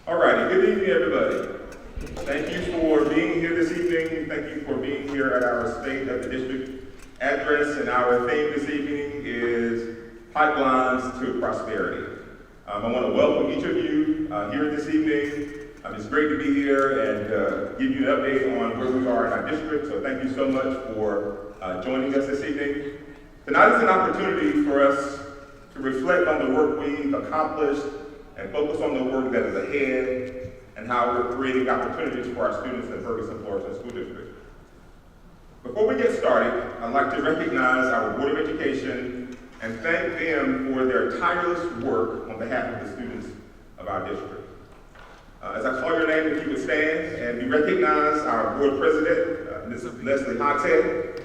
All righty, good evening, everybody. Thank you for being here this evening. Thank you for being here at our State of the District address. And our theme this evening is Pipelines to Prosperity. I want to welcome each of you here this evening. It's great to be here and give you an update on where we are in our district. So thank you so much for joining us this evening. Tonight is an opportunity for us to reflect on the work we've accomplished and focus on the work that is ahead and how we're creating opportunities for our students in Ferguson-Florissant School District. Before we get started, I'd like to recognize our Board of Education and thank them for their tireless work on behalf of the students of our district. As I call your name, if you would stand, and we recognize our Board President, Mrs. Leslie Hogshead.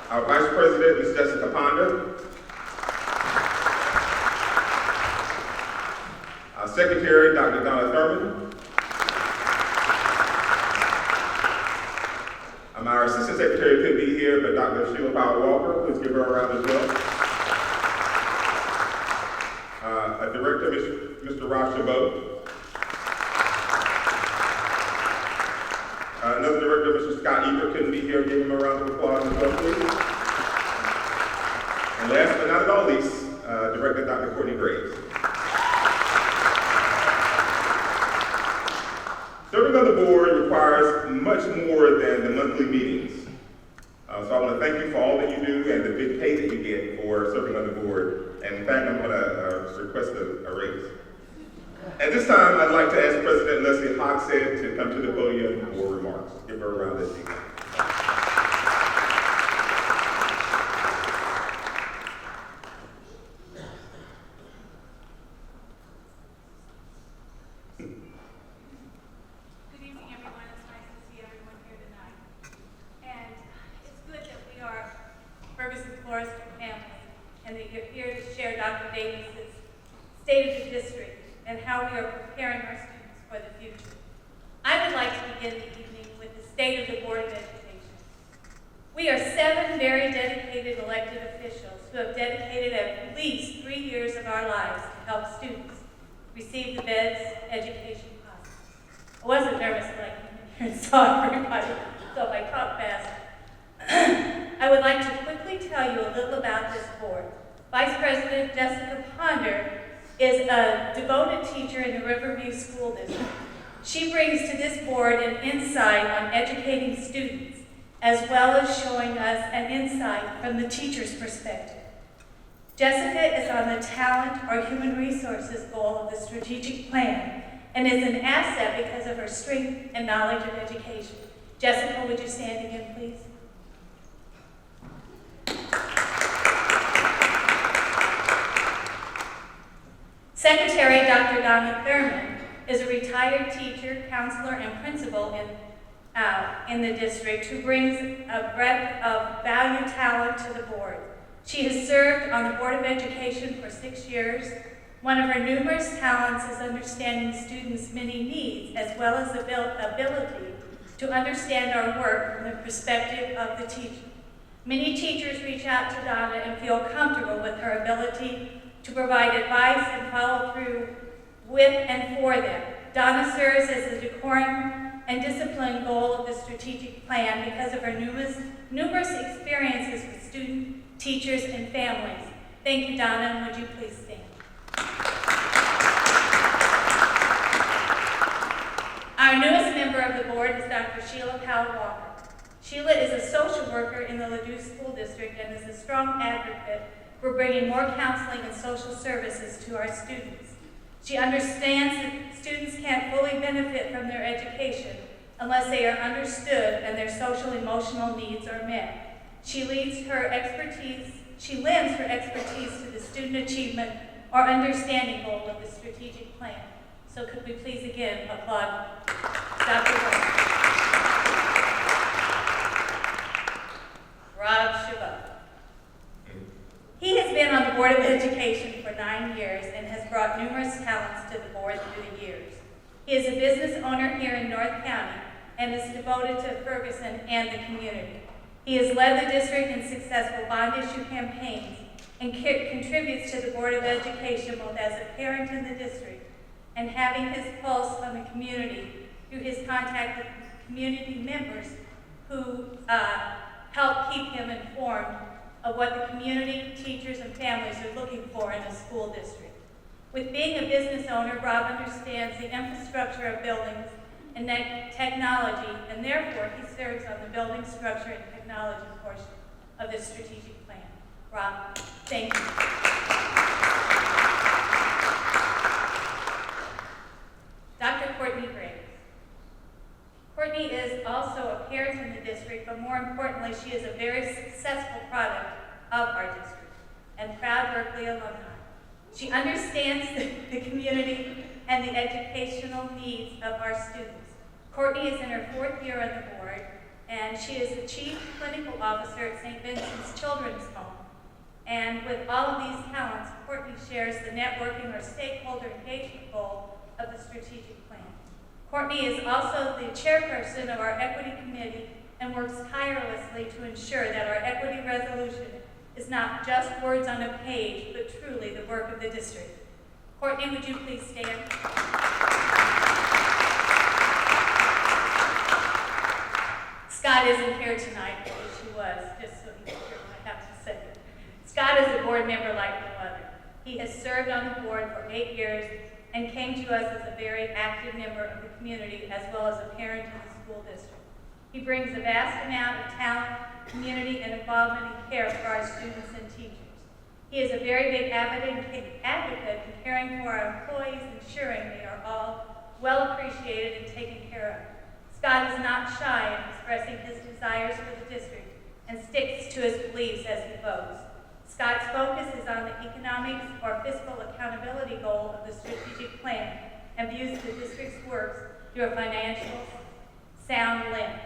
Our Vice President, Ms. Jessica Ponder. Our Secretary, Dr. Donna Thurman. Our Assistant Secretary couldn't be here, but Dr. Sheila Powell-Walker, please give her a round as well. Our Director, Mr. Ross Chabot. Another Director, Mr. Scott Ebert, couldn't be here. Give him a round of applause as well, please. And last but not at all least, Director Dr. Courtney Graves. Serving on the board requires much more than the monthly meetings. So I want to thank you for all that you do and the big pay that you get for serving on the board. And in fact, I'm going to request a raise. At this time, I'd like to ask President Leslie Hogshead to come to the podium for remarks. Give her a round of applause. Ferguson-Florissant family, and that you're here to share Dr. Davis's State of the District and how we are preparing our students for the future. I would like to begin the evening with the State of the Board of Education. We are 7 very dedicated elected officials who have dedicated at least 3 years of our lives to help students receive the best education possible. I wasn't nervous when I came in here and saw everybody, so if I talk fast, I would like to quickly tell you a little about this board. Vice President Jessica Ponder is a devoted teacher in the Riverview School District. She brings to this board an insight on educating students, as well as showing us an insight from the teacher's perspective. Jessica is on the talent or human resources goal of the strategic plan and is an asset because of her strength and knowledge of education. Jessica, would you stand again, please? Secretary Dr. Donna Thurman is a retired teacher, counselor, and principal in the district who brings a breadth of valued talent to the board. She has served on the Board of Education for 6 years. One of her numerous talents is understanding students' many needs, as well as the ability to understand our work from the perspective of the teacher. Many teachers reach out to Donna and feel comfortable with her ability to provide advice and follow through with and for them. Donna serves as the decorum and discipline goal of the strategic plan because of her numerous experiences with students, teachers, and families. Thank you, Donna, and would you please stand? Our newest member of the board is Dr. Sheila Powell-Walker. Sheila is a social worker in the Ladue School District and is a strong advocate for bringing more counseling and social services to our students. She understands that students can't fully benefit from their education unless they are understood and their social emotional needs are met. She lends her expertise to the student achievement or understanding goal of the strategic plan. So could we please again applaud Dr. Rob Chabot. He has been on the Board of Education for 9 years and has brought numerous talents to the board through the years. He is a business owner here in North County and is devoted to Ferguson and the community. He has led the district in successful bond issue campaigns and contributes to the Board of Education both as a parent in the district and having his pulse on the community through his contact with community members who help keep him informed of what the community, teachers, and families are looking for in a school district. With being a business owner, Rob understands the infrastructure of buildings and technology, and therefore he serves on the building structure and technology portion of the strategic plan. Rob, thank you. Dr. Courtney Graves. Courtney is also a parent in the district, but more importantly, she is a very successful product of our district and proud Berkeley alumni. She understands the community and the educational needs of our students. Courtney is in her 4th year on the board, and she is the Chief Clinical Officer at St. Vincent's Children's Home. And with all of these talents, Courtney shares the networking or stakeholder engagement goal of the strategic plan. Courtney is also the chairperson of our equity committee and works tirelessly to ensure that our equity resolution is not just words on a page, but truly the work of the district. Courtney, would you please stand? Scott isn't here tonight, I wish he was, just so he can hear what I have to say. Scott is a board member like no other. He has served on the board for 8 years and came to us as a very active member of the community as well as a parent in the school district. He brings a vast amount of talent, community, and involvement and care for our students and teachers. He is a very big advocate in caring for our employees, ensuring they are all well appreciated and taken care of. Scott is not shy in expressing his desires for the district and sticks to his beliefs as he votes. Scott's focus is on the economic or fiscal accountability goal of the strategic plan and views the district's works through a financial sound lens.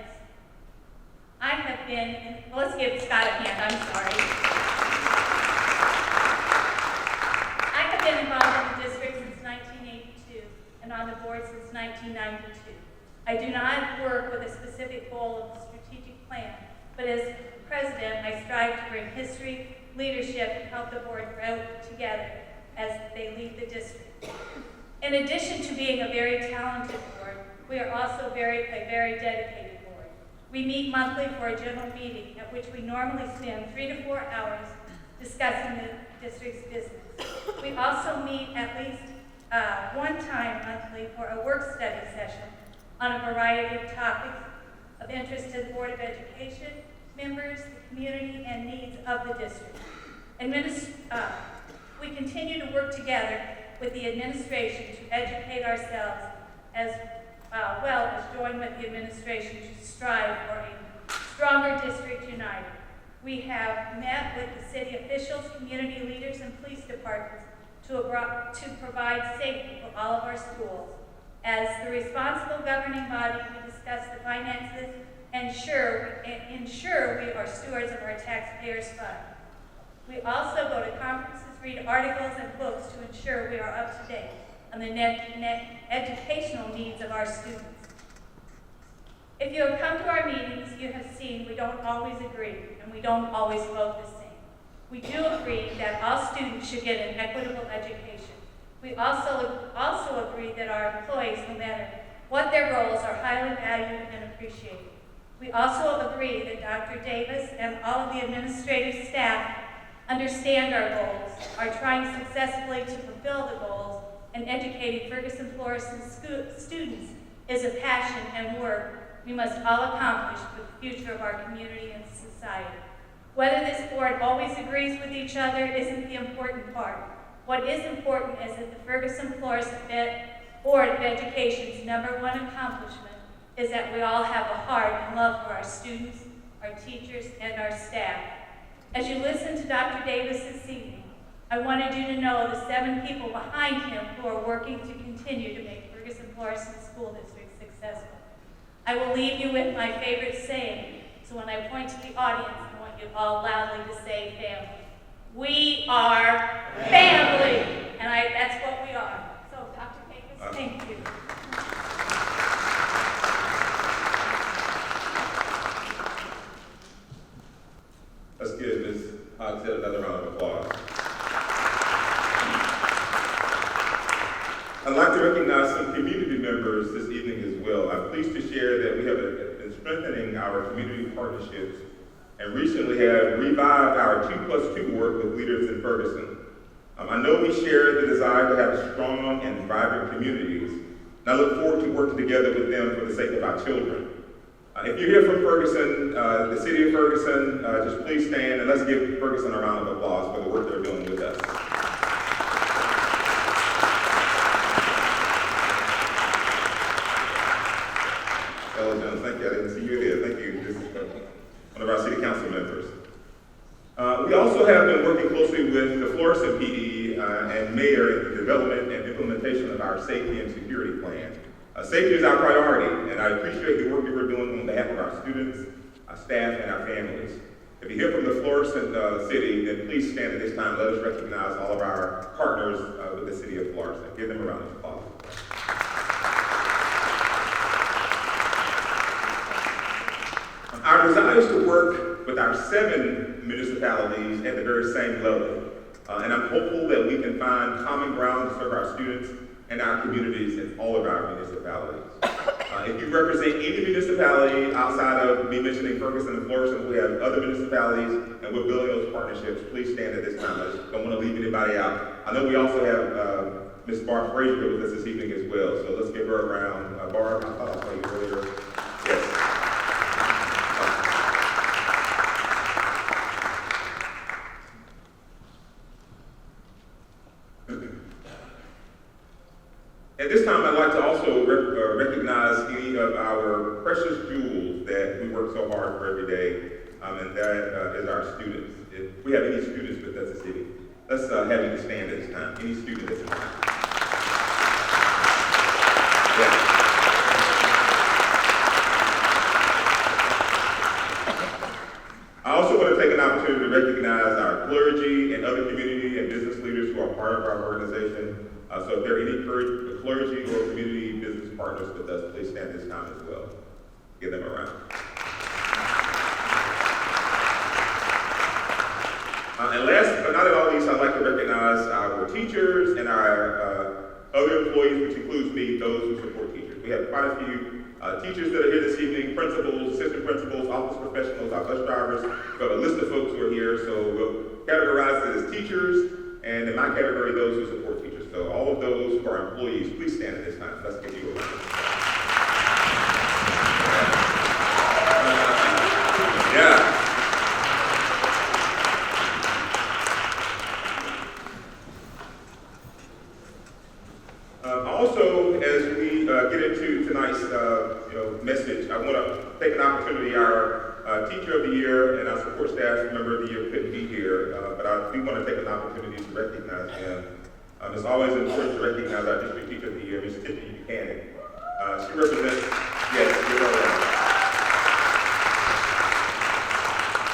I have been, let's give Scott a hand, I'm sorry. I have been involved in the district since 1982 and on the board since 1992. I do not work with a specific goal of the strategic plan, but as president, I strive to bring history, leadership, and help the board grow together as they lead the district. In addition to being a very talented board, we are also a very dedicated board. We meet monthly for a general meeting at which we normally spend 3 to 4 hours discussing the district's business. We also meet at least one time monthly for a work study session on a variety of topics of interest to the Board of Education, members, the community, and needs of the district. We continue to work together with the administration to educate ourselves as well as join with the administration to strive for a stronger district united. We have met with the city officials, community leaders, and police departments to provide safety for all of our schools. As the responsible governing body, we discuss the finances and ensure we are stewards of our taxpayers' funds. We also go to conferences, read articles and books to ensure we are up to date on the educational needs of our students. If you have come to our meetings, you have seen we don't always agree and we don't always vote the same. We do agree that all students should get an equitable education. We also agree that our employees, no matter what their roles, are highly valued and appreciated. We also agree that Dr. Davis and all of the administrative staff understand our goals, are trying successfully to fulfill the goals, and educating Ferguson-Florissant students is a passion and work we must all accomplish for the future of our community and society. Whether this board always agrees with each other isn't the important part. What is important is that the Ferguson-Florissant Board of Education's #1 accomplishment is that we all have a heart and love for our students, our teachers, and our staff. As you listen to Dr. Davis this evening, I wanted you to know the 7 people behind him who are working to continue to make Ferguson-Florissant School District successful. I will leave you with my favorite saying, so when I point to the audience, I want you all loudly to say family. We are family, and that's what we are. So, Dr. Davis, thank you. Let's give Ms. Hogshead another round of applause. to recognize some community members this evening as well. I'm pleased to share that we have been strengthening our community partnerships and recently have revived our 2+2 work with leaders in Ferguson. I know we share the desire to have strong and vibrant communities, and I look forward to working together with them for the sake of our children. If you're here from Ferguson, the city of Ferguson, just please stand and let's give Ferguson a round of applause for the work they're doing with us. Ella Jones, thank you. I didn't see you there. Thank you. This is one of our city council members. We also have been working closely with the Florissant PD and mayor in the development and implementation of our safety and security plan. Safety is our priority, and I appreciate the work that we're doing on behalf of our students, our staff, and our families. If you hear from the Florissant city, then please stand at this time. Let us recognize all of our partners with the city of Florissant. Give them a round of applause. Our desire is to work with our 7 municipalities at the very same level, and I'm hopeful that we can find common ground to serve our students and our communities in all of our municipalities. If you represent any municipality outside of me mentioning Ferguson and Florissant, we have other municipalities, and we're building those partnerships. Please stand at this time. I just don't want to leave anybody out. I know we also have Ms. Barb Frazier with us this evening as well, so let's give her a round. Barb, I thought I saw you earlier. Yes. At this time, I'd like to also recognize any of our precious jewels that we work so hard for every day, and that is our students. If we have any students with us this evening, let's have you to stand at this time. Any student at this time. Yeah. I also want to take an opportunity to recognize our clergy and other community and business leaders who are part of our organization. So if there are any clergy or community business partners with us, please stand this time as well. Give them a round. And last but not at all least, I'd like to recognize our teachers and our other employees, which includes me, those who support teachers. We have quite a few teachers that are here this evening, principals, assistant principals, office professionals, our bus drivers. We have a list of folks who are here, so we'll categorize it as teachers, and in my category, those who support teachers. So all of those who are employees, please stand at this time. Let's give you a round. Yeah. Also, as we get into tonight's message, I want to take an opportunity. Our Teacher of the Year and our support staff member of the year couldn't be here, but I do want to take an opportunity to recognize him. It's always important to recognize our district teacher of the year, Ms. Tiffany Buchanan. She represents, yes, you're right.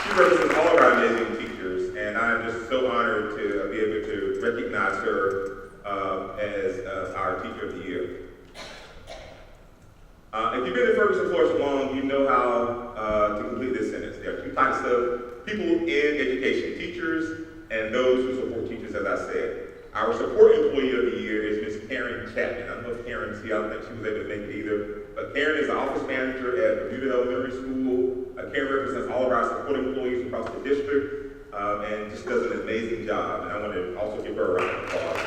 She represents all of our amazing teachers, and I'm just so honored to be able to recognize her as our teacher of the year. If you've been in Ferguson-Florissant long, you know how to complete this sentence. There are 2 types of people in education, teachers and those who support teachers, as I said. Our support employee of the year is Ms. Karen Chapman. I don't know if Karen's here. I don't think she was able to make it either. But Karen is the office manager at Bermuda Elementary School. Karen represents all of our support employees across the district and just does an amazing job. And I want to also give her a round of applause.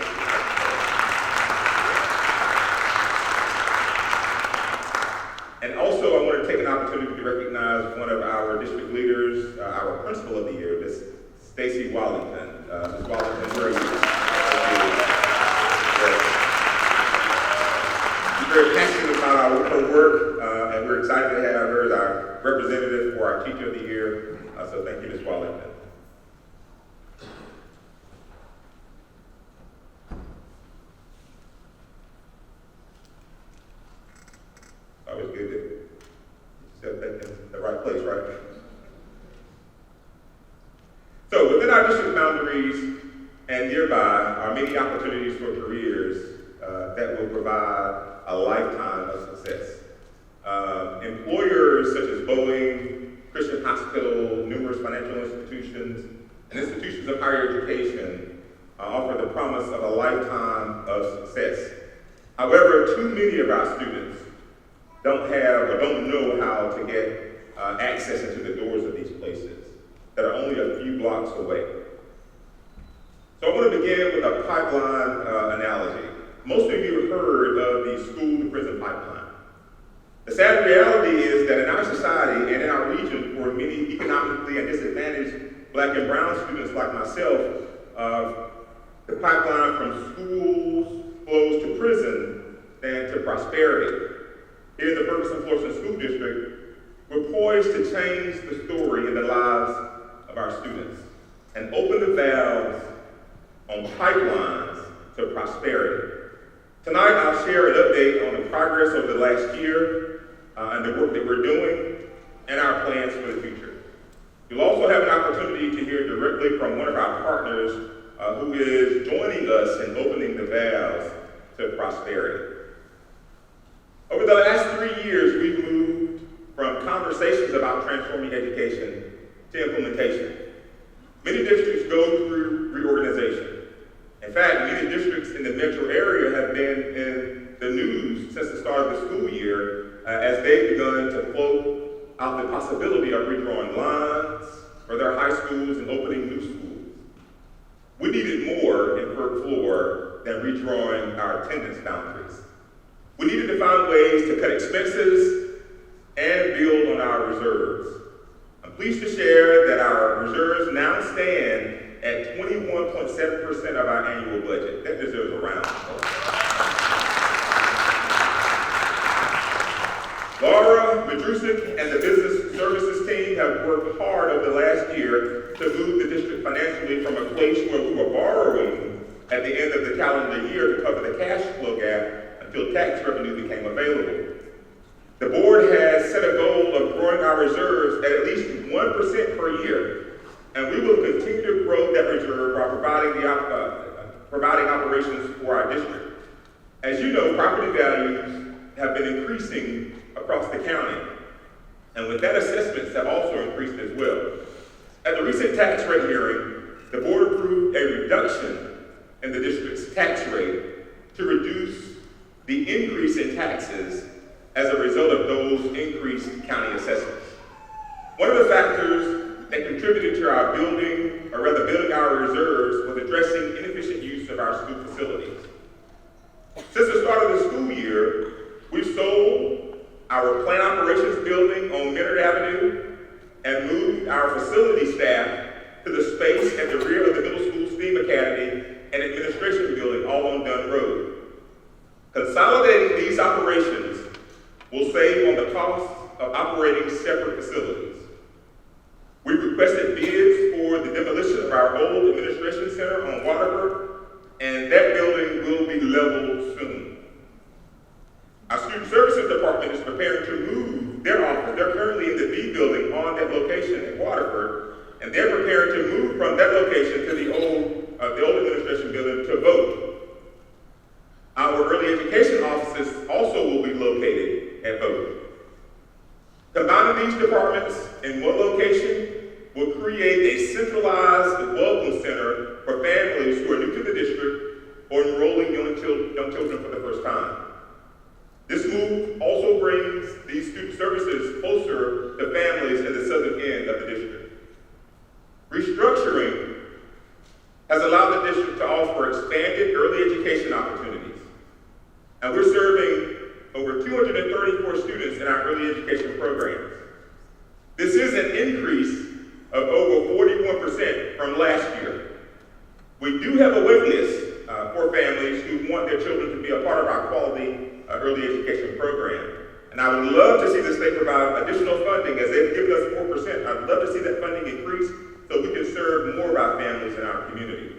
And also, I want to take an opportunity to recognize one of our district leaders, our principal of the year, Ms. Stacy Wallington. Ms. Wallington, where are you? She's very passionate about her work, and we're excited to have her as our representative for our Teacher of the Year. So thank you, Ms. Wallington. Always good to set that in the right place, right? So within our district boundaries and nearby are many opportunities for careers that will provide a lifetime of success. Employers such as Boeing, Christian Hospital, numerous financial institutions, and institutions of higher education offer the promise of a lifetime of success. However, too many of our students don't have or don't know how to get access into the doors of these places that are only a few blocks away. So I want to begin with a pipeline analogy. Most of you have heard of the school-to-prison pipeline. The sad reality is that in our society and in our region, for many economically and disadvantaged Black and brown students like myself, the pipeline from schools flows to prison and to prosperity. Here in the Ferguson-Florissant School District, we're poised to change the story in the lives of our students and open the valves on pipelines to prosperity. Tonight, I'll share an update on the progress over the last year and the work that we're doing and our plans for the future. You'll also have an opportunity to hear directly from one of our partners who is joining us in opening the valves to prosperity. Over the last 3 years, we've moved from conversations about transforming education to implementation. Many districts go through reorganization. In fact, many districts in the metro area have been in the news since the start of the school year as they've begun to float out the possibility of redrawing lines for their high schools and opening new schools. We needed more in Ferg-Flor than redrawing our attendance boundaries. We needed to find ways to cut expenses and build on our reserves. I'm pleased to share that our reserves now stand at 21.7% of our annual budget. That deserves a round of applause. Laura Madrusic and the business services team have worked hard over the last year to move the district financially from a place where we were borrowing at the end of the calendar year to cover the cash flow gap until tax revenue became available. The board has set a goal of growing our reserves at least 1% per year, and we will continue to grow that reserve by providing operations for our district. As you know, property values have been increasing across the county, and with that, assessments have also increased as well. At the recent tax rate hearing, the board approved a reduction in the district's tax rate to reduce the increase in taxes as a result of those increased county assessments. One of the factors that contributed to our building our reserves was addressing inefficient use of our school facilities. Since the start of the school year, we've sold our plant operations building on Minard Avenue and moved our facility staff to the space at the rear of the middle school STEAM Academy and administration building all on Dunn Road. Consolidating these operations will save on the cost of operating separate facilities. We requested bids for the demolition of our old administration center on Waterford, and that building will be leveled soon. Our student services department is preparing to move their office. They're currently in the B building on that location in Waterford, and they're preparing to move from that location to the old administration building to vote. Our early education offices also will be located at Vote. Combining these departments in one location will create a centralized welcome center for families who are new to the district or enrolling young children for the first time. This move also brings these student services closer to families in the southern end of the district. Restructuring has allowed the district to offer expanded early education opportunities. And we're serving over 234 students in our early education programs. This is an increase of over 41% from last year. We do have a wait list for families who want their children to be a part of our quality early education program. And I would love to see the state provide additional funding as they've given us 4%. I'd love to see that funding increase so we can serve more of our families in our community.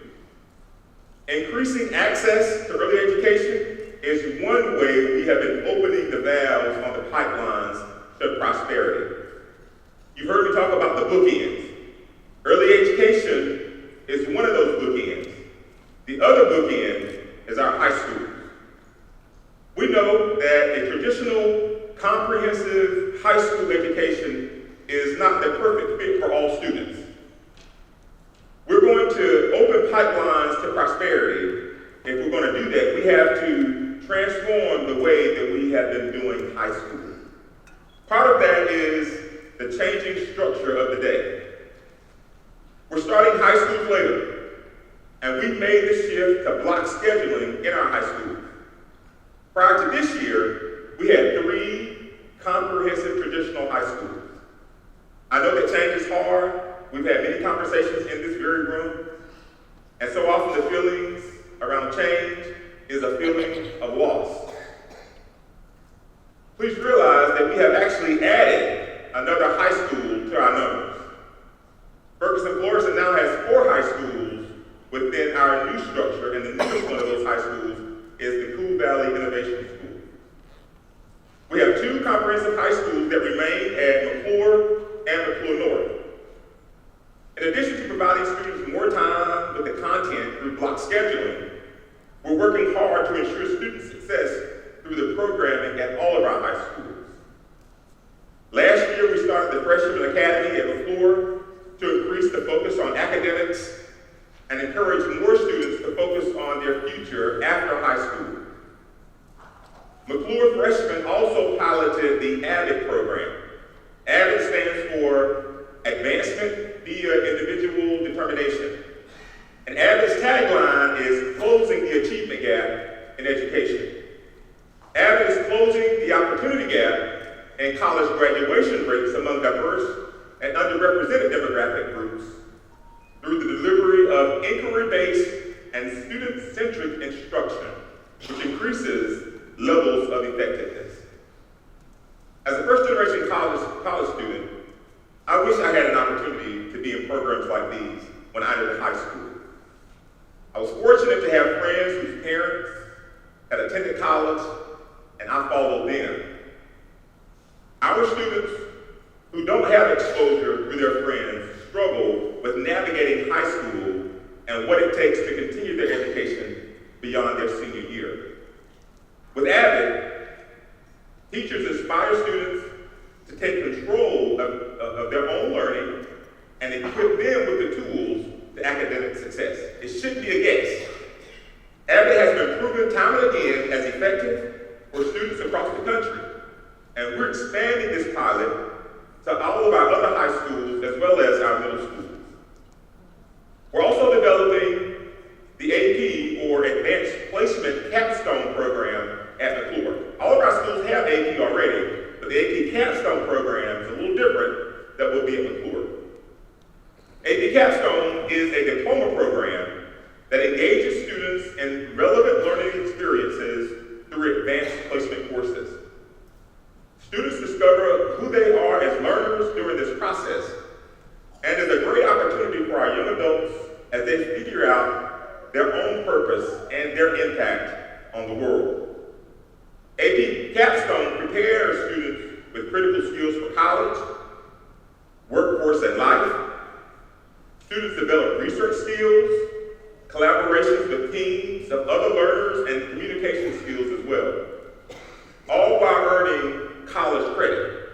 Increasing access to early education is one way we have been opening the valves on the pipelines to prosperity. You've heard me talk about the bookends. Early education is one of those bookends. The other bookend is our high schools. We know that a traditional, comprehensive high school education is not the perfect fit for all students. We're going to open pipelines to prosperity. If we're going to do that, we have to transform the way that we have been doing high school. Part of that is the changing structure of the day. We're starting high schools later, and we've made the shift to block scheduling in our high schools. Prior to this year, we had 3 comprehensive traditional high schools. I know that change is hard. We've had many conversations in this very room, and so often the feelings around change is a feeling of loss. Please realize that we have actually added another high school to our numbers. Ferguson-Florissant now has 4 high schools within our new structure, and the newest one of those high schools is the Cool Valley Innovation School. We have 2 comprehensive high schools that remain at McClure and McClure North. In addition to providing students more time with the content through block scheduling, we're working hard to ensure student success through the programming at all of our high schools. Last year, we started the Freshman Academy at McClure to increase the focus on academics and encourage more students to focus on their future after high school. McClure freshmen also piloted the AVID program. AVID stands for Advancement via Individual Determination. And AVID's tagline is closing the achievement gap in education. AVID is closing the opportunity gap in college graduation rates among diverse and underrepresented demographic groups through the delivery of inquiry-based and student-centric instruction, which increases levels of effectiveness. As a first-generation college student, I wish I had an opportunity to be in programs like these when I entered high school. I was fortunate to have friends whose parents had attended college, and I followed them. Our students who don't have exposure through their friends struggle with navigating high school and what it takes to continue their education beyond their senior year. With AVID, teachers inspire students to take control of their own learning and equip them with the tools to academic success. It shouldn't be a guess. AVID has been proven time and again as effective for students across the country, and we're expanding this pilot to all of our other high schools as well as our middle schools. We're also developing the AP, or Advanced Placement Capstone program at McClure. All of our schools have AP already, but the AP Capstone program is a little different that will be at McClure. AP Capstone is a diploma program that engages students in relevant learning experiences through advanced placement courses. Students discover who they are as learners during this process, and is a great opportunity for our young adults as they figure out their own purpose and their impact on the world. AP Capstone prepares students with critical skills for college, workforce, and life. Students develop research skills, collaborations with teams of other learners, and communication skills as well, all while earning college credit.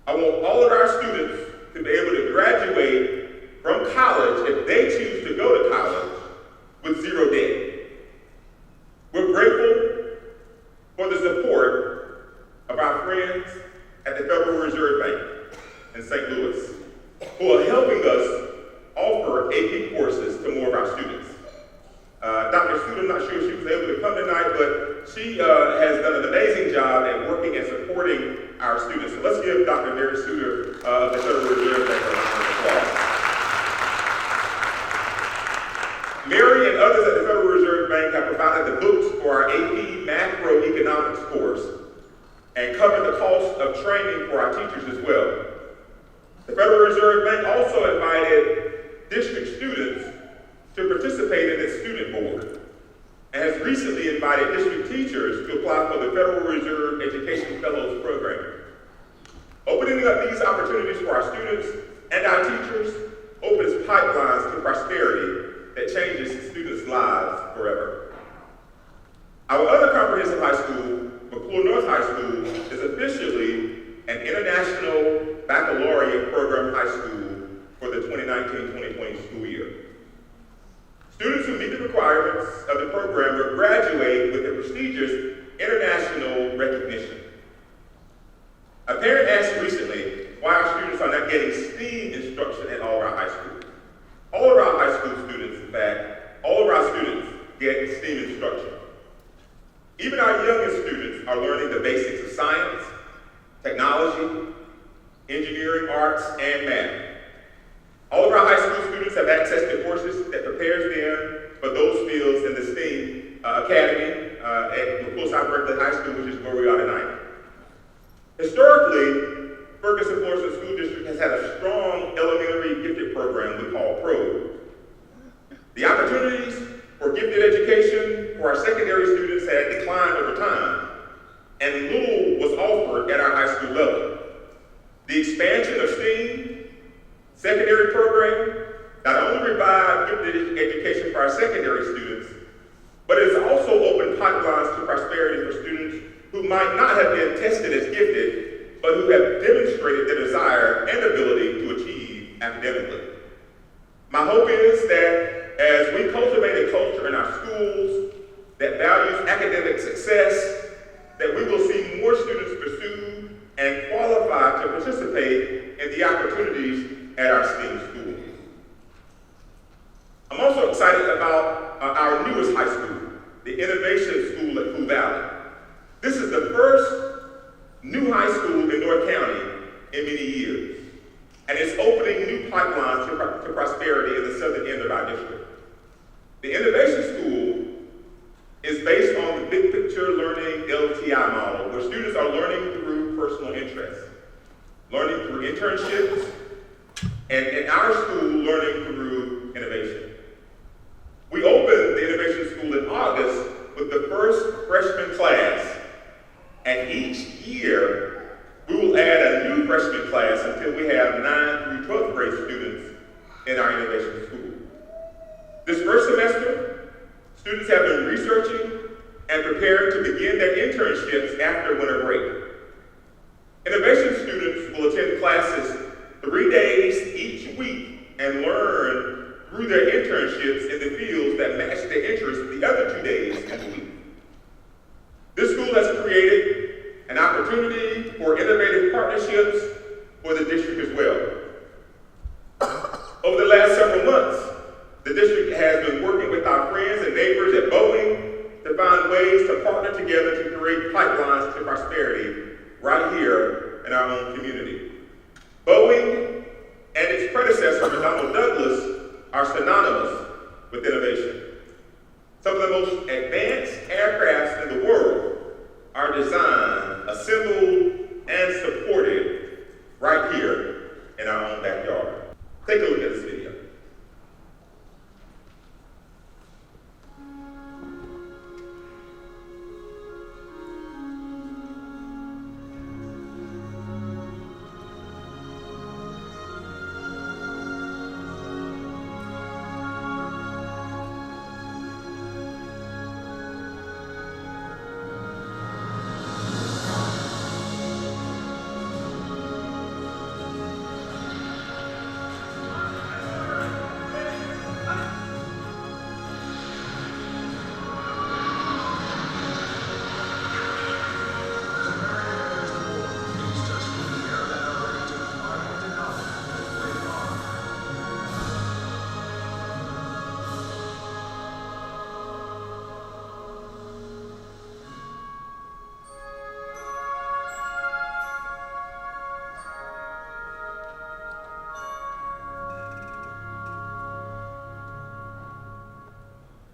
I want all of our students to be able to graduate from college, if they choose to go to college, with 0 debt. We're grateful for the support of our friends at the Federal Reserve Bank in St. Louis, who are helping us offer AP courses to more of our students. Dr. Suter, I'm not sure she was able to come tonight, but she has done an amazing job at working and supporting our students. So let's give Dr. Mary Suter of the Federal Reserve Bank a round of applause. Mary and others at the Federal Reserve Bank have provided the books for our AP Macroeconomics course and covered the cost of training for our teachers as well. The Federal Reserve Bank also invited district students to participate in its student board, and has recently invited district teachers to apply for the Federal Reserve Education Fellows Program. Opening up these opportunities for our students and our teachers opens pipelines to prosperity that changes students' lives forever. Our other comprehensive high school, McClure North High School, is officially an International Baccalaureate Program high school for the 2019-2020 school year. Students Students who meet the requirements of the program will graduate with the prestigious international recognition. A parent asked recently why our students are not getting STEAM instruction at all of our high schools. All of our high school students, in fact, all of our students get STEAM instruction. Even our youngest students are learning the basics of science, technology, engineering, arts, and math. All of our high school students have access to courses that prepares them for those fields in the STEAM Academy at Ferguson-Florissant High School, which is where we are tonight. Historically, Ferguson-Florissant School District has had a strong elementary gifted program we call PRO. The opportunities for gifted education for our secondary students had declined over time, and little was offered at our high school level. The expansion of STEAM secondary program not only provide gifted education for our secondary students, but it has also opened pipelines to prosperity for students who might not have been tested as gifted, but who have demonstrated their desire and ability to achieve academically. My hope is that as we cultivate a culture in our schools that values academic success, that we will see more students pursue and qualify to participate in the opportunities at our STEAM schools. I'm also excited about our newest high school, the Innovation School at Cool Valley. This is the first new high school in North County in many years, and it's opening new pipelines to prosperity in the southern end of our district. The Innovation School is based on the big picture learning LTI model, where students are learning through personal interests, learning through internships, and in our school, learning through innovation. We opened the Innovation School in August with the first freshman class, and each year we will add a new freshman class until we have 9th through 12th grade students in our Innovation School. This first semester, students have been researching and preparing to begin their internships after winter break. Innovation students will attend classes 3 days each week and learn through their internships in the fields that match their interests the other 2 days in the week. This school has created an opportunity for innovative partnerships for the district as well. Over the last several months, the district has been working with our friends and neighbors at Boeing to find ways to partner together to create pipelines to prosperity right here in our own community. Boeing and its predecessor, McDonnell Douglas, are synonymous with innovation. Some of the most advanced aircrafts in the world are designed, assembled, and supported right here in our own backyard. Take a look at this video.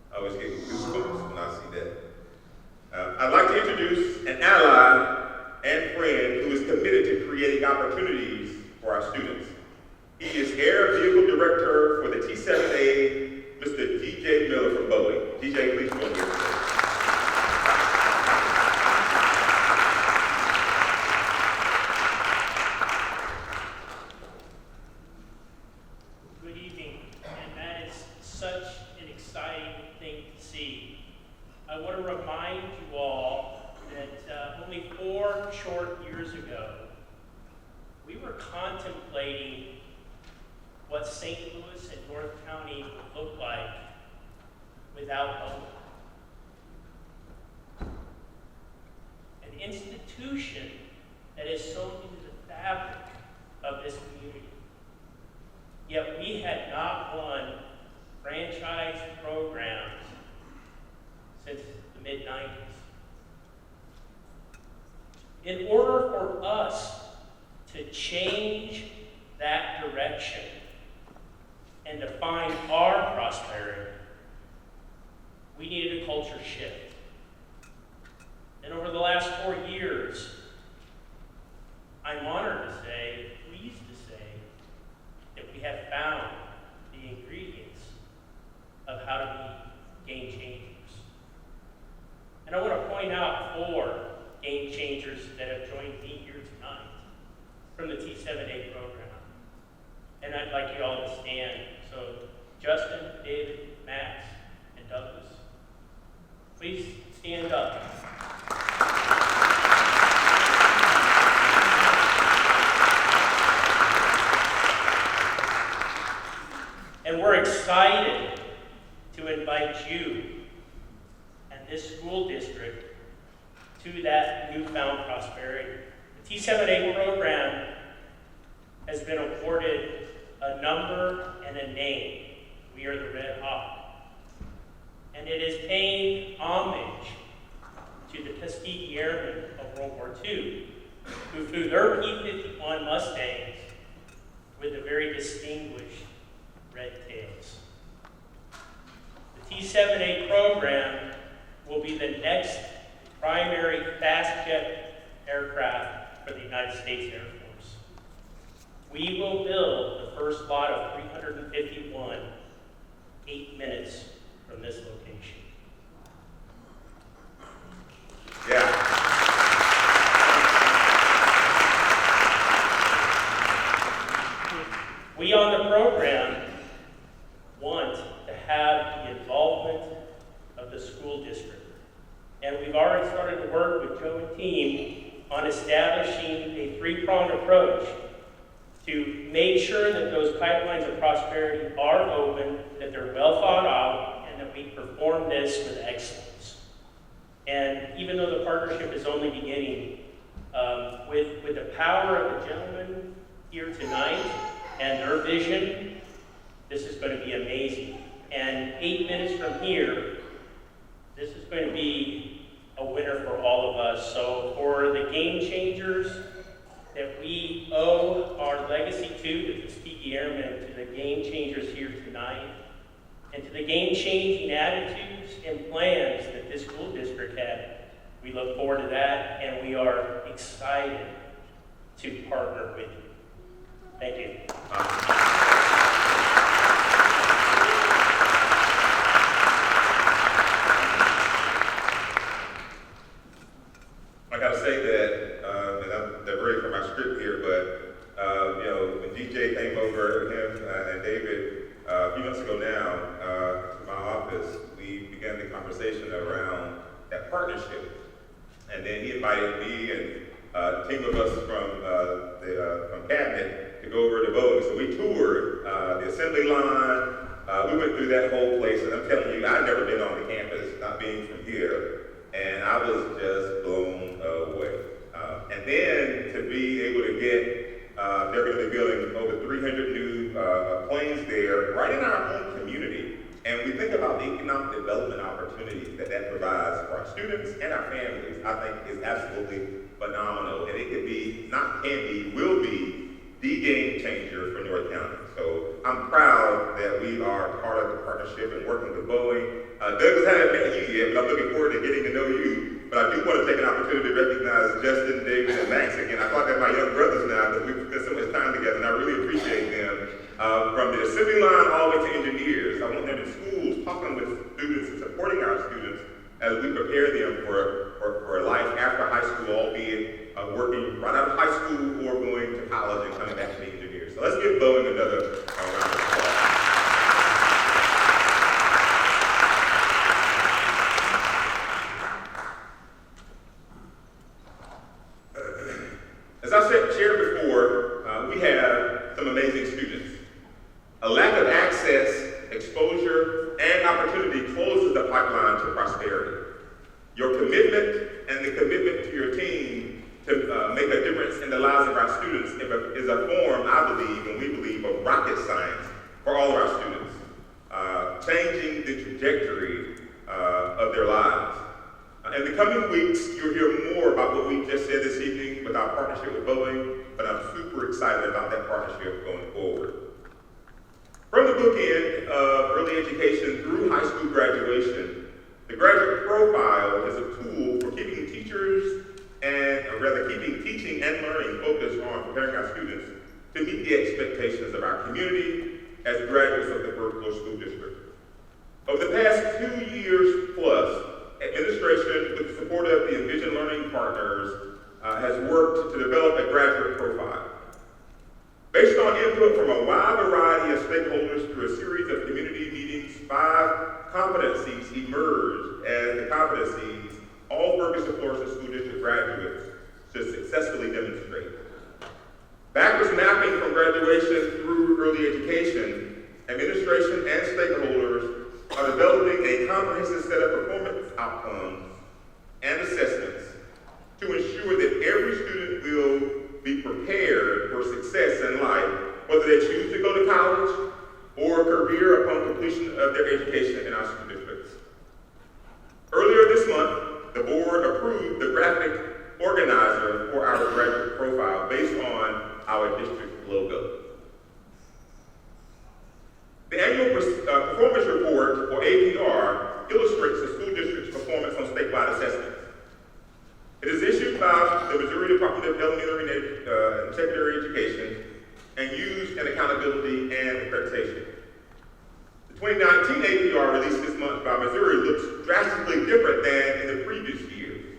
I always get goosebumps when I see that. I'd like to introduce an ally and friend who is committed to creating opportunities for our students. He is Air Vehicle Director for the T-7A, Mr. DJ Miller from Boeing. DJ, please join me. Good evening, and that is such an exciting thing to see. I want to remind you all that only 4 short years ago, we were contemplating what St. Louis and North County would look like without hope. An institution that is sewn into the fabric of this community. Yet we had not won franchise programs since the mid-90s. In order for us to change that direction and to find our prosperity, we needed a culture shift. And over the last 4 years, I'm honored to say, pleased to say, that we have found the ingredients of how to be game changers. And I want to point out 4 game changers that have joined me here tonight from the T7A program. And I'd like you all to stand. So Justin, David, Max, and Douglas, please stand up. And we're excited to invite you and this school district to that newfound prosperity. The T7A program has been awarded a number and a name. We are the Red Hawk. And it is paying homage to the Tuskegee Airmen of World War II, who flew their P-51 Mustangs with the very distinguished red tails. The T7A program will be the next primary fast jet aircraft for the United States Air Force. We will build the first lot of 351 8 minutes from this location. Yeah. We on the program want to have the involvement of the school district. And we've already started to work with Joe and team on establishing a 3-pronged approach to make sure that those pipelines of prosperity are open, that they're well thought out, and that we perform this with excellence. And even though the partnership is only beginning, with the power of the gentlemen here tonight and their vision, this is going to be amazing. And 8 minutes from here, this is going to be a winner for all of us. So for the game changers that we owe our legacy to, the Tuskegee Airmen, to the game changers here tonight, and to the game-changing attitudes and plans that this school district had, we look forward to that, and we are excited to partner with you. Thank you. I gotta say that, and I'm diverting from my script here, but when DJ came over, him and David, a few months ago now, to my office, we began the conversation around that partnership. And then he invited me and a team of us from Cabinet to go over to Boeing. So we toured the assembly line. We went through that whole place, and I'm telling you, I've never been on the campus, not being from here. And I was just blown away. And then to be able to get, they're going to be building over 300 new planes there, right in our own community. And we think about the economic development opportunities that that provides for our students and our families, I think is absolutely phenomenal. And it could be, not can be, will be the game changer for North County. So I'm proud that we are part of the partnership and working with Boeing. Douglas hasn't met you yet, but I'm looking forward to getting to know you. But I do want to take an opportunity to recognize Justin, David, and Max again. I thought they're my young brothers now, but we've spent so much time together, and I really appreciate them. From the assembly line all the way to engineers, I want them in schools, talking with students and supporting our students as we prepare them for life after high school, albeit working right out of high school or going to college and coming back to be engineers. So let's give Boeing another round of applause. As I shared before, we have some amazing students. A lack of access Your commitment and the commitment to your team to make a difference in the lives of our students is a form, I believe, and we believe, of rocket science for all of our students, changing the trajectory of their lives. In the coming weeks, you'll hear more about what we just said this evening with our partnership with Boeing, but I'm super excited about that partnership going forward. From the bookend of early education through high school graduation, the graduate profile is a tool for keeping keeping teaching and learning focused on preparing our students to meet the expectations of our community as graduates of the Ferguson-Florissant School District. Over the past 2 years plus, administration, with the support of the Envision Learning Partners, has worked to develop a graduate profile. Based on input from a wide variety of stakeholders through a series of community meetings, 5 competencies emerged as the competencies all Ferguson-Florissant School District graduates should successfully demonstrate. Backwards mapping from graduation through early education, administration and stakeholders are developing a comprehensive set of performance outcomes and assessments to ensure that every student will be prepared for success in life, whether they choose to go to college or a career upon completion of their education in our school districts. Earlier this month, the board approved the graphic organizer for our graduate profile based on our district logo. The annual performance report, or APR, illustrates the school district's performance on statewide assessments. It is issued by the Missouri Department of Elementary and Secondary Education and used in accountability and accreditation. The 2019 APR released this month by Missouri looks drastically different than in the previous years.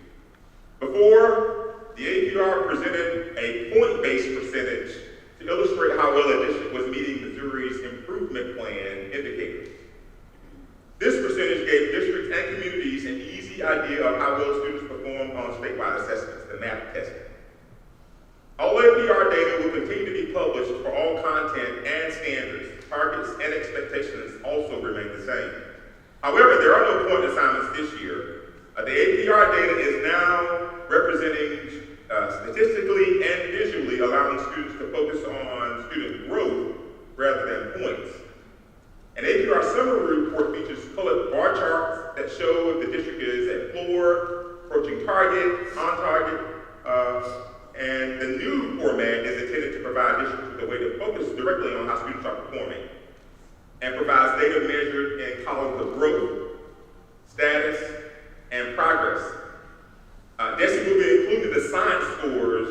Before, the APR presented a point-based percentage to illustrate how well a district was meeting Missouri's improvement plan indicators. This percentage gave districts and communities an easy idea of how well students performed on statewide assessments, the MAP testing. All APR data will continue to be published for all content and standards. Targets and expectations also remain the same. However, there are no point assignments this year. The APR data is now representing statistically and visually allowing students to focus on student growth rather than points. An APR summary report features colored bar charts that show if the district is at floor, approaching target, on target, and the new format is intended to provide districts with a way to focus directly on how students are performing and provides data measured in columns of growth, status, and progress. DESI will be including the science scores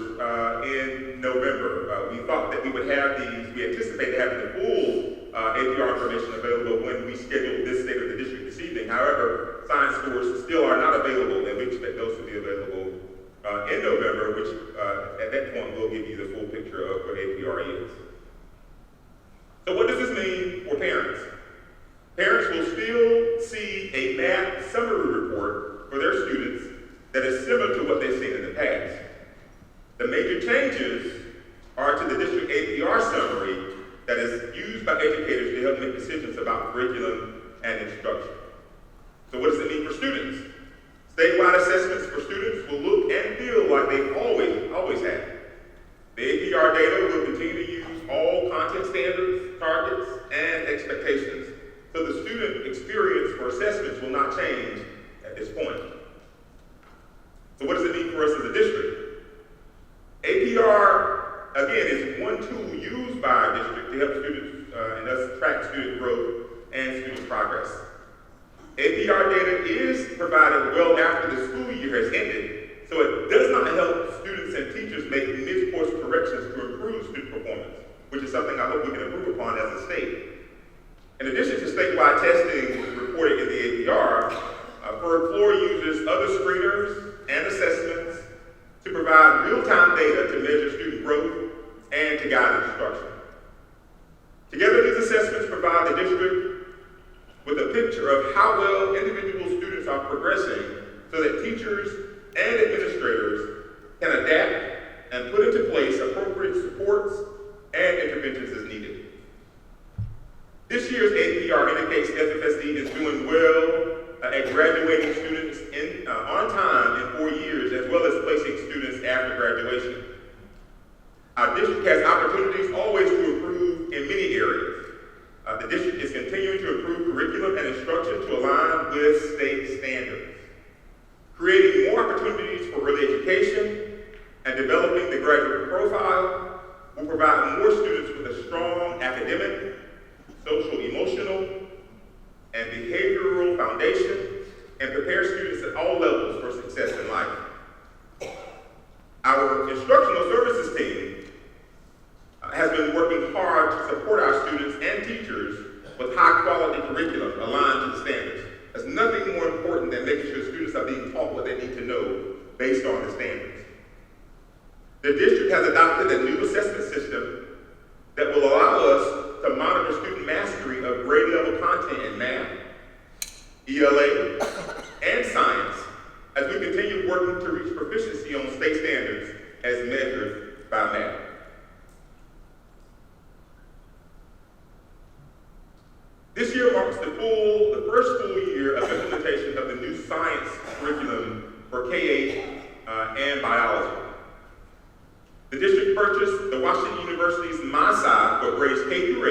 in November. We thought that we would have these, we anticipate having the full APR information available when we schedule this State of the District this evening. However, science scores still are not available, and we expect those to be available in November, which at that point will give you the full picture of what APR is. So what does this mean for parents? Parents will still see a MAP summary report for their students that is similar to what they've seen in the past. The major changes are to the district APR summary that is used by educators to help make decisions about curriculum and instruction. So what does it mean for students? Statewide assessments for students will look and feel like they've always have. The APR data will continue to use all content standards, targets, and expectations, so the student experience for assessments will not change at this point. So what does it mean for us as a district? APR, again, is one tool used by our district to help students and thus track student growth and student progress. APR data is provided well after the school year has ended, so it does not help students and teachers make mid-course corrections to improve student performance, which is something I hope we can improve upon as a state. In addition to statewide testing reported in the APR, Ferg-Floor uses other screeners and assessments to provide real-time data to measure student growth and to guide instruction. Together, these assessments provide the district with a picture of how well individual students are progressing so that teachers and administrators can adapt and put into place appropriate supports and interventions as needed. This year's APR indicates FFSD is doing well at graduating students on to align with state standards, creating more opportunities for early education and developing the graduate profile will provide more students with a strong academic, social, emotional, and behavioral foundation and prepare students at all levels for success in life. Our instructional services team has been working hard to support our students and teachers with high-quality curriculum aligned to the standards. There's nothing more important than making sure students are being taught what they need to know based on the standards. The district has adopted a new assessment system that will allow us to monitor student mastery of grade level content in math, ELA, and science as we continue working to reach proficiency on state standards as measured by math. This year marks the first full year of implementation of the new science curriculum for K-8 and biology. The district purchased the Washington University's MySci for grades K through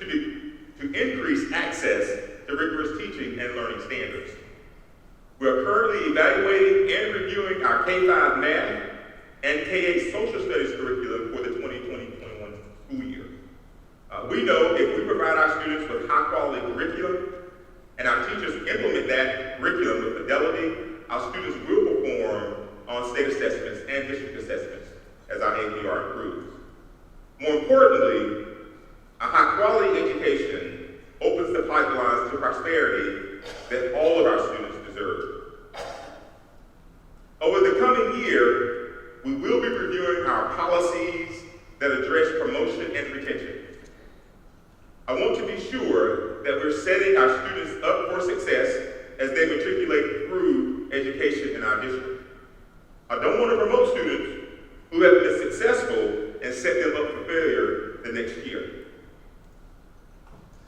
8 to increase access to rigorous teaching and learning standards. We are currently evaluating and reviewing our K-5 math and K-8 social studies curriculum for the 2020-21 school year. We know if we provide our students with high-quality curriculum and our teachers implement that curriculum with fidelity, our students will perform on state assessments and district assessments as our APR improves. More importantly, a high-quality education opens the pipelines to prosperity that all of our students deserve. Over the coming year, we will be reviewing our policies that address promotion and retention. I want to be sure that we're setting our students up for success as they matriculate through education in our district. I don't want to promote students who have been successful and set them up for failure the next year.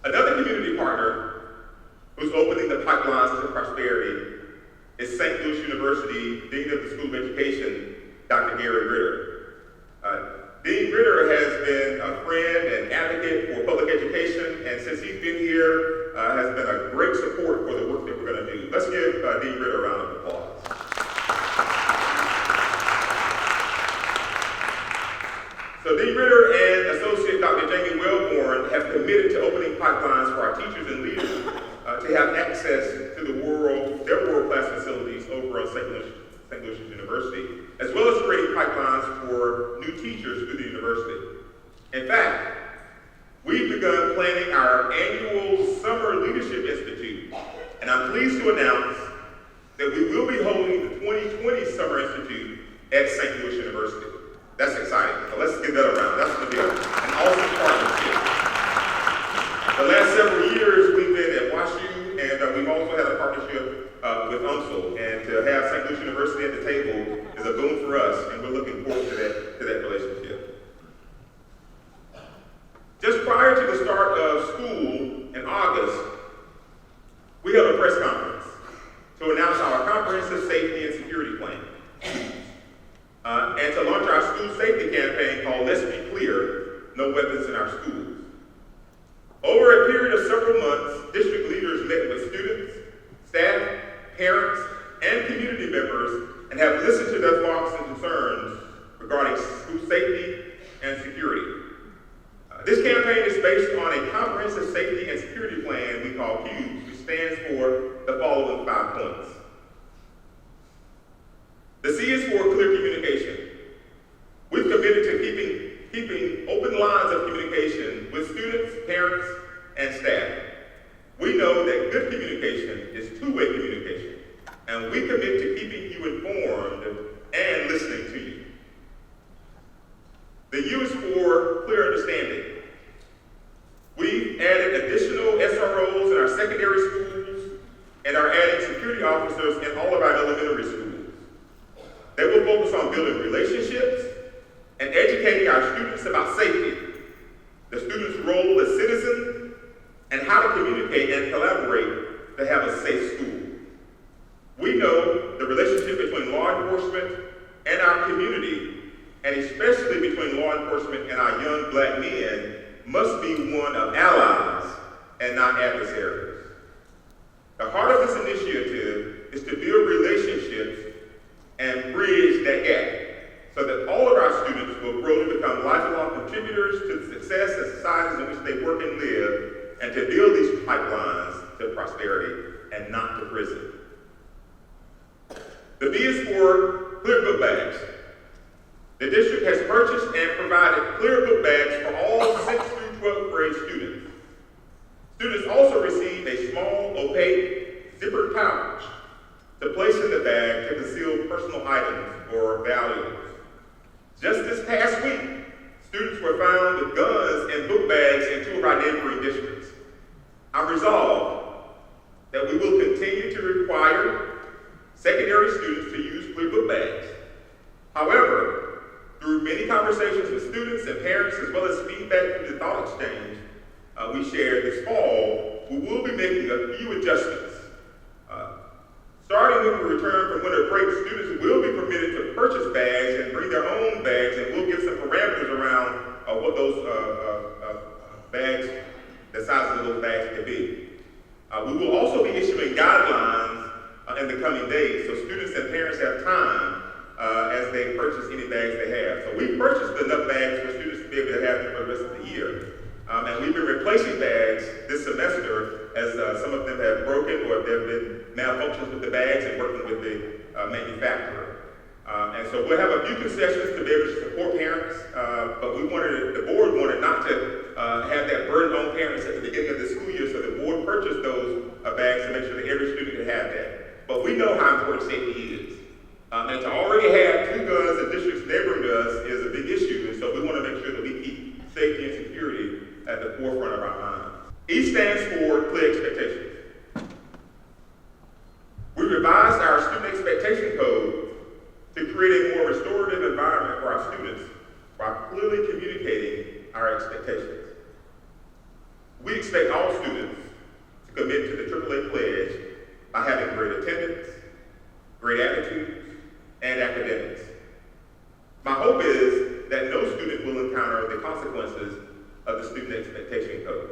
Another community partner who's opening the pipelines to prosperity is St. Louis University Dean of the School of Education, Dr. Gary Ritter. Dean Ritter has been a friend and advocate for public education, and since he's been here, has been a great support for the work that we're going to do. Let's give Dean Ritter a round of applause. So Dean Ritter and Associate Dr. Jamie Wellborn have committed to opening pipelines for our teachers and leaders to have access to their world-class facilities over at St. Louis University, as well as creating pipelines for new teachers through the university. In fact, we've begun planning our annual Summer Leadership Institute, and I'm pleased to announce that we will be holding the 2020 Summer Institute at St. Louis University. That's exciting. So let's give that a round. That's going to be an awesome partnership. The last several years, we've been at WashU, and we've also had a partnership with UNSL, and to have St. Louis University at the table is a boon for us, and we're looking forward to that relationship. Just prior to the start of school in August, we held a press conference to announce our comprehensive safety and security plan, and to launch our school safety campaign called Let's Be Clear, No Weapons in Our Schools. Over a period of several months, district leaders met with students, staff, parents, and community members and have listened to their thoughts and concerns regarding school safety and security. This campaign is based on a comprehensive safety and security plan we call CUBES, which stands for the following 5 points. The C is for clear communication. We've committed to keeping open lines of communication with students, parents, and staff. We know that good communication is two-way communication, and we commit to keeping you informed and listening to you. The U is for clear understanding. We've added additional SROs in our secondary schools and are adding security officers in all of our elementary schools. They will focus on building relationships and educating our students about safety, the students' role as citizens, and how to communicate and collaborate to have a safe school. We know the relationship between law enforcement and our community, and especially between law enforcement and our young black men, must be one of allies and not adversaries. The to build relationships and bridge that gap so that all of our students will grow to become lifelong contributors to the success of societies in which they work and live, and to build these pipelines to prosperity and not to prison. The B is for clear book bags. The district has purchased and provided clear book bags for all 6th through 12th grade students. Students also receive a small, opaque, zippered pouch to place in the bag to conceal personal items or valuables. Just this past week, students were found with guns and book bags in 2 of our neighboring districts. I'm resolved that we will continue to require secondary students to use clear book bags. However, through many conversations with students and parents, as well as feedback from the thought exchange we shared this fall, we will be making a few adjustments. Starting when we return from winter break, students will be permitted to purchase bags and bring their own bags, and we'll give some parameters around what those bags, the size of those bags can be. We will also be issuing guidelines in the coming days, so students and parents have time as they purchase any bags they have. So we've purchased enough bags for students to be able to have them for the rest of the year. And we've been replacing bags this semester as some of them have broken or there have been malfunctions with the bags and working with the manufacturer. And so we'll have a few concessions to be able to support parents, but the board wanted not to have that burden on parents at the beginning of the school year, so the board purchased those bags to make sure that every student could have that. But we know how important safety is. And to already have 2 guns in districts neighboring us is a big issue, and so we want to make sure that we keep safety and security at the forefront of our minds. E stands for clear expectations. We revised our student expectation code to create a more restorative environment for our students while clearly communicating our expectations. We expect all students to commit to the AAA pledge by having great attendance, great attitudes, and academics. My hope is that no student will encounter the consequences of the student expectation code.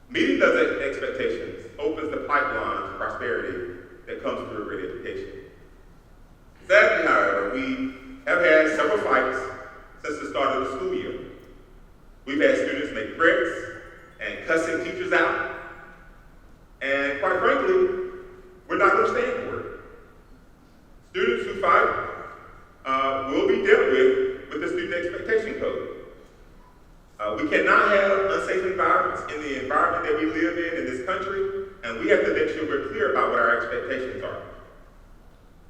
Meeting those expectations opens the pipeline to prosperity that comes through a great education. Sadly, however, we have had several fights since the start of the school year. We've had students make threats and cussing teachers out, and quite frankly, we're not going to stand for it. Students who fight will be dealt with the student expectation code. We cannot have unsafe environments in the environment that we live in this country, and we have to make sure we're clear about what our expectations are.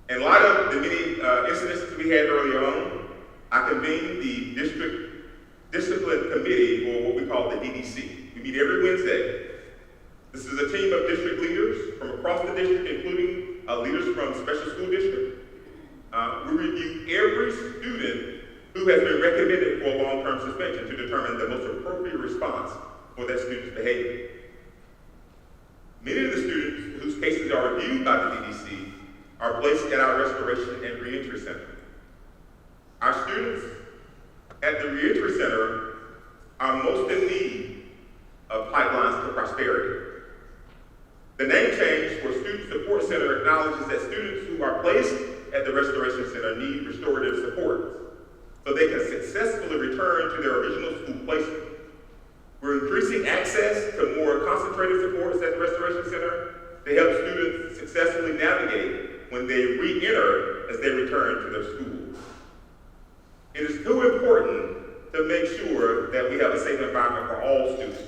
In light of the many incidences we had earlier on, I convened the District Discipline Committee, or what we call the DDC. We meet every Wednesday. This is a team of district leaders from across the district, including leaders from Special School District. We review every student who has been recommended for a long-term suspension to determine the most appropriate response for that student's behavior. Many of the students whose cases are reviewed by the DDC are placed at our Restoration and Reentry Center. Our students at the Reentry Center are most in need of pipelines to prosperity. The name change for Student Support Center acknowledges that students who are placed at the Restoration Center need restorative support so they can successfully return to their original school placement. We're increasing access to more concentrated supports at the Restoration Center to help students successfully navigate when they re-enter as they return to their schools. It is too important to make sure that we have a safe environment for all students.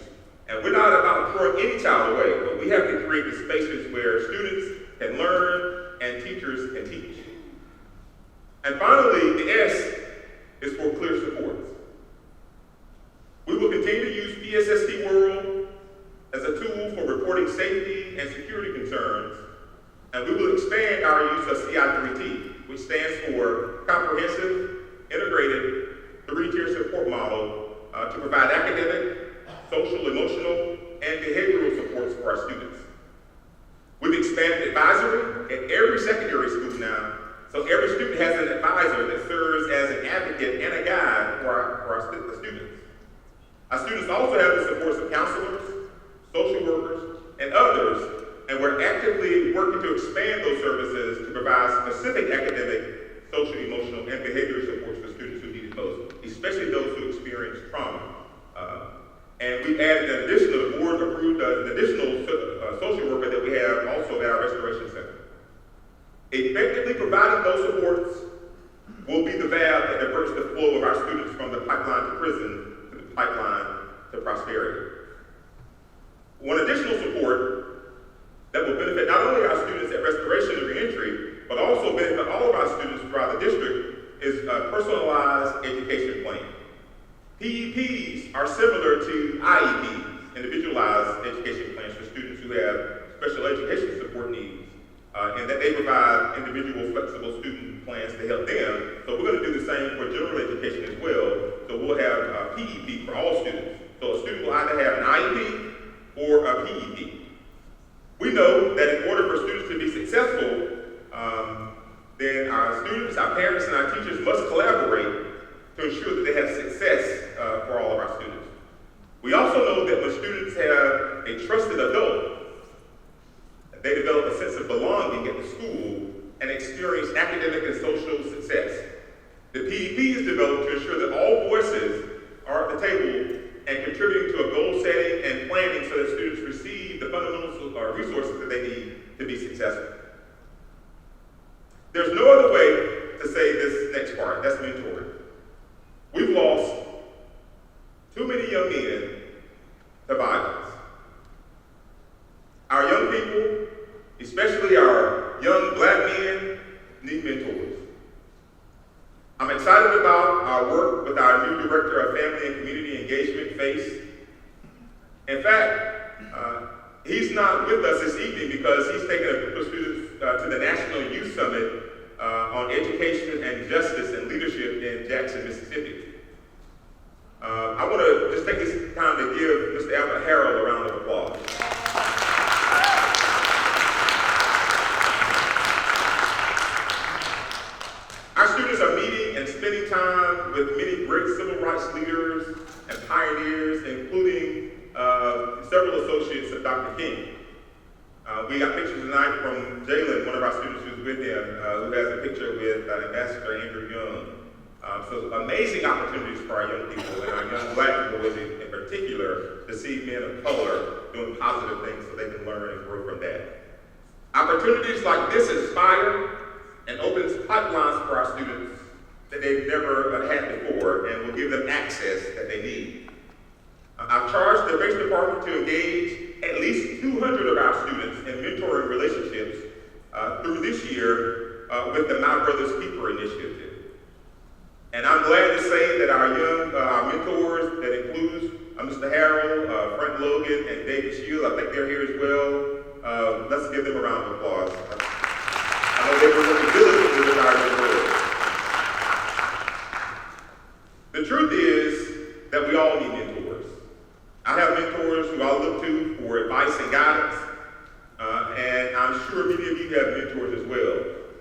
And we're not about throwing any child away, but we have to create the spaces where students can learn and teachers can teach. And finally, the S is for clear supports. We will continue to use PSST World as a tool for reporting safety and security concerns, and we will expand our use of CI3T, which stands for Comprehensive Integrated 3-Tier Support Model to provide academic, social, emotional, and behavioral supports for our students. We've expanded advisory at every secondary school now, so every student has an advisor that serves as an advocate and a guide for our students. Our students also have the supports of counselors, social workers, and others, and we're actively actually working to expand those services to provide specific academic, social, emotional, and behavioral supports for students who need it most, especially those who experience trauma. And we added an additional, the board approved an additional social worker that we have also at our restoration center. Effectively providing those supports will be the valve that diverts the flow of our students from the pipeline to prison to the pipeline to prosperity. One additional support that will benefit not only our students at restoration and reentry, but also benefit all of our students throughout the district is a personalized education plan. PEPs are similar to IEPs, individualized education plans for students who have special education support needs, and that they provide individual flexible student plans to help them. So we're going to do the same for general education as well. So we'll have a PEP for all students. So a student will either have an IEP or a PEP. We know that in order for students to be successful, then our students, our parents, and our teachers must collaborate to ensure that they have success for all of our students. We also know that when students have a trusted adult, they develop a sense of belonging at the school and experience academic and social success. The PEP is developed to ensure that all voices are at the table and contributing to a goal setting and planning so that students receive the fundamental resources that they need to be successful. There's no other way to say this next part, that's mentoring. We've lost too many young men to violence. Our young people, especially our young black men, need mentors. I'm excited about our work with our new Director of Family and Community Engagement, FACE. In fact, he's not with us this evening because he's taking a group of students to the National Youth Summit on Education and Justice and Leadership in Jackson, Mississippi. I want to just take this time to give Mr. Albert Harrell a round of applause. Our students are meeting and spending time with many great civil rights leaders and pioneers, including several associates of Dr. King. We got pictures tonight from Jalen, one of our students who's with him, who has a picture with Ambassador Andrew Young. So amazing opportunities for our young people and our young black boys in particular to see men of color doing positive things so they can learn and grow from that. Opportunities like this inspire and opens pipelines for our students that they've never had before and will give them access that they need. I've charged the FACE department to engage at least 200 of our students in mentoring relationships through this year with the My Brother's Keeper initiative. And I'm glad to say that our young mentors, that includes Mr. Harrell, Frank Logan, and David Shield, I think they're here as well. Let's give them a round of applause. I know they were working diligently with our mentors. The truth is that we all need mentors. I have mentors who I look to for advice and guidance, and I'm sure many of you have mentors as well.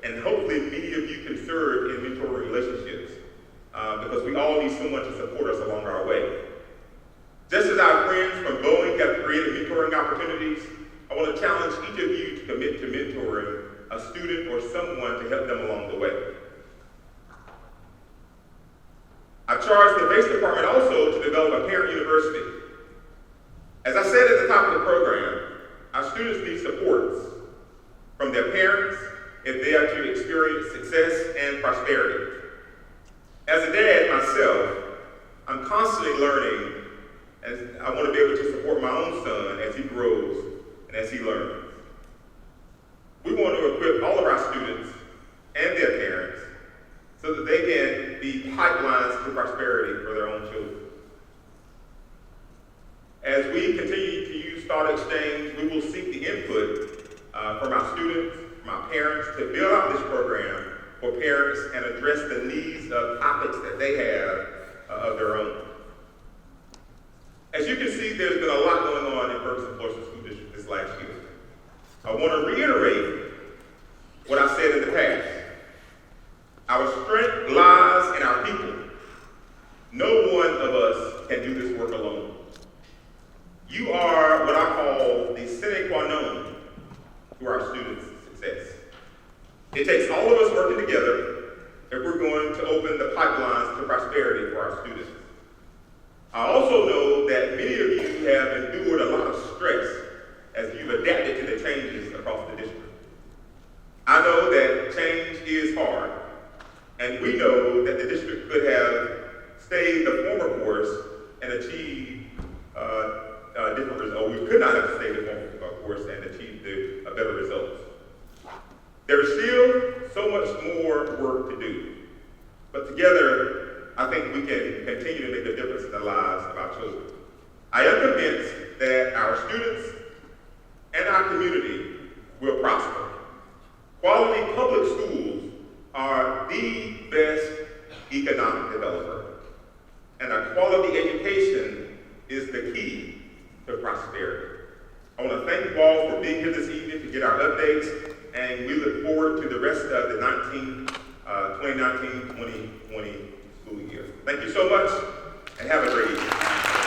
And hopefully many of you can serve in mentoring relationships, because we all need someone to support us along our way. Just as our friends from Boeing have created mentoring opportunities, I want to challenge each of you to commit to mentoring a student or someone to help them along the way. I charged the FACE department also to develop a parent university. As I said at the top of the program, our students need supports from their parents if they are to experience success and prosperity. As a dad myself, I'm constantly learning, and I want to be able to support my own son as he grows and as he learns. We want to equip all of our students and their parents so that they can be pipelines to prosperity for their own children. As we continue to use Thought Exchange, we will seek the input from our students, from our parents, to build out this program for parents and address the needs of topics that they have of their own. As you can see, there's been a lot going on in Ferguson-Florissant School District this last year. I want to reiterate what I said in the past. Our strength lies in our people. No one of us can do this work alone. You are what I call the sine qua non to our students' success. It takes all of us working together if we're going to open the pipelines to prosperity for our students. I also know that many of you have endured a lot of stress as you've adapted to the changes across the district. I know that change is hard, and we know that the district could have stayed the former course and achieved different results. We could not have stayed the former course and achieved better results. There's still so much more work to do, but together, I think we can continue to make a difference in the lives of our children. I am convinced that our students and our community will prosper. Quality public schools are the best economic developer, and a quality education is the key to prosperity. I want to thank you all for being here this evening to get our updates, and we look forward to the rest of the 2019-2020 school year. Thank you so much, and have a great evening.